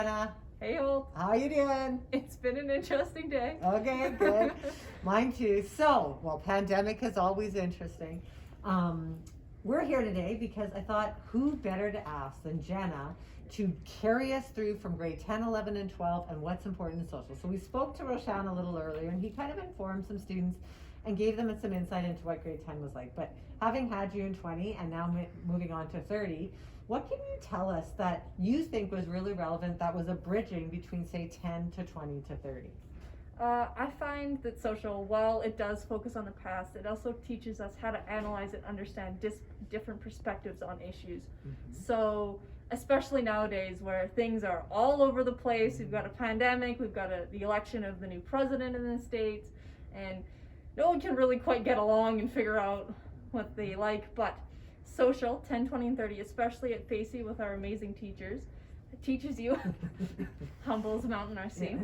Anna. Hey, Holt. How you doing? It's been an interesting day. Okay, good. Mine too. So, pandemic is always interesting. We're here today because I thought who better to ask than Jenna to carry us through from grade 10, 11, and 12 and what's important in social. So we spoke to Roshan a little earlier and he kind of informed some students and gave them some insight into what grade 10 was like. But having had you in 20 and now moving on to 30, what can you tell us that you think was really relevant that was a bridging between, say, 10 to 20 to 30? I find that social, while it does focus on the past, it also teaches us how to analyze and understand different perspectives on issues. Mm-hmm. So, especially nowadays where things are all over the place, we've got a pandemic, we've got the election of the new president in the States, and no one can really quite get along and figure out what they like. But social, 10, 20, and 30, especially at Facey with our amazing teachers, it teaches you, humble as a mountain I see,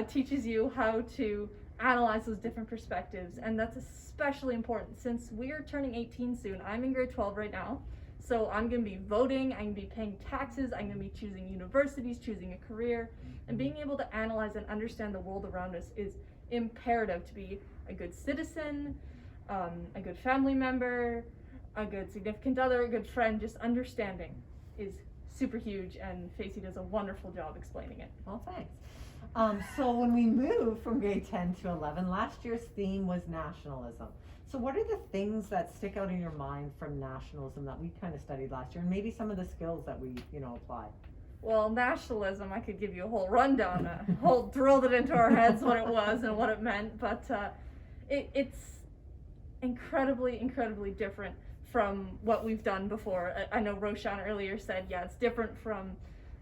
teaches you how to analyze those different perspectives. And that's especially important since we are turning 18 soon. I'm in grade 12 right now. So I'm going to be voting, I'm going to be paying taxes, I'm going to be choosing universities, choosing a career, and being able to analyze and understand the world around us is imperative to be a good citizen, a good family member, a good significant other, a good friend. Just understanding is super huge, and Facey does a wonderful job explaining it. Well, thanks. So when we moved from grade 10 to 11, last year's theme was nationalism. So what are the things that stick out in your mind from nationalism that we kind of studied last year, and maybe some of the skills that we, applied? Well, nationalism, I could give you a whole rundown, drilled it into our heads what it was and what it meant, but it's incredibly, incredibly different from what we've done before. I know Roshan earlier said, yeah, it's different from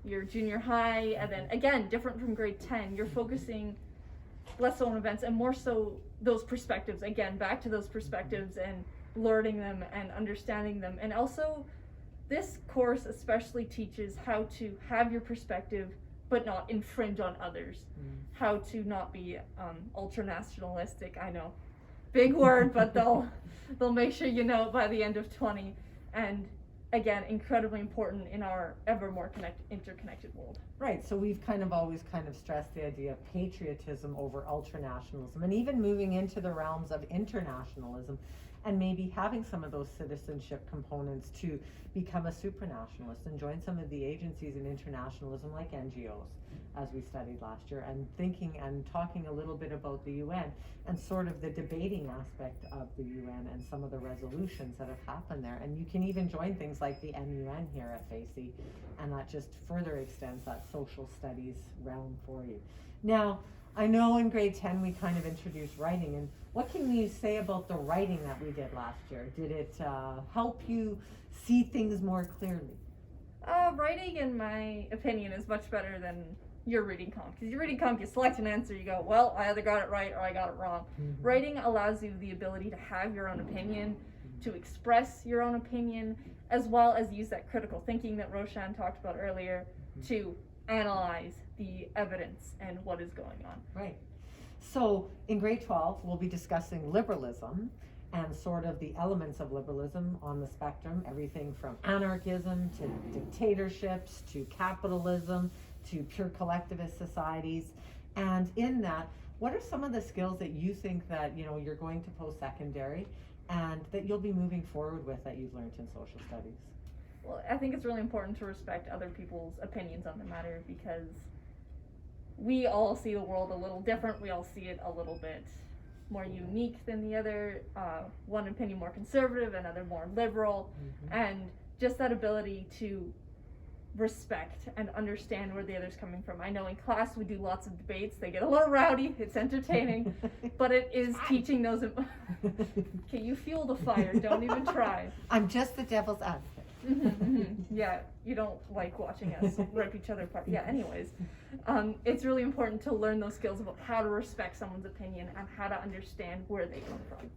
your junior high, and then again, different from grade 10. You're focusing less on events and more so those perspectives, again, back to those perspectives and learning them and understanding them. And also, this course especially teaches how to have your perspective but not infringe on others, how to not be ultra-nationalistic. I know, big word, but they'll make sure you know it by the end of 20. And again, incredibly important in our ever more interconnected world. Right, so we've always stressed the idea of patriotism over ultranationalism, and even moving into the realms of internationalism, and maybe having some of those citizenship components to become a supranationalist and join some of the agencies in internationalism like NGOs, as we studied last year, and thinking and talking a little bit about the UN and sort of the debating aspect of the UN and some of the resolutions that have happened there. And you can even join things like the MUN here at Facey, and that just further extends that social studies realm for you. Now, I know in grade 10 we kind of introduced writing, and what can you say about the writing that we did last year? Did it help you see things more clearly? Writing, in my opinion, is much better than your reading comp. Because your reading comp, you select an answer, you go, well, I either got it right or I got it wrong. Mm-hmm. Writing allows you the ability to have your own opinion, to express your own opinion, as well as use that critical thinking that Roshan talked about earlier, to analyze the evidence and what is going on. Right. So in grade 12, we'll be discussing liberalism and sort of the elements of liberalism on the spectrum, everything from anarchism to dictatorships to capitalism to pure collectivist societies. And in that, what are some of the skills that you think that you're going to post-secondary and that you'll be moving forward with that you've learned in social studies? Well, I think it's really important to respect other people's opinions on the matter, because we all see the world a little different. We all see it a little bit more unique than the other. One opinion more conservative, another more liberal. Mm-hmm. And just that ability to respect and understand where the other's coming from. I know in class we do lots of debates. They get a little rowdy. It's entertaining, but it is teaching those. Okay, you fuel the fire. Don't even try. I'm just the devil's advocate. Mm-hmm, mm-hmm. Yeah, you don't like watching us rip each other apart. Yeah, anyways, it's really important to learn those skills about how to respect someone's opinion and how to understand where they come from.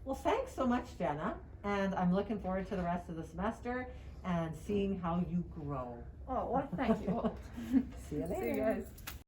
Well, thanks so much, Jenna, and I'm looking forward to the rest of the semester and seeing how you grow. Oh, well, thank you. See you later. See you guys.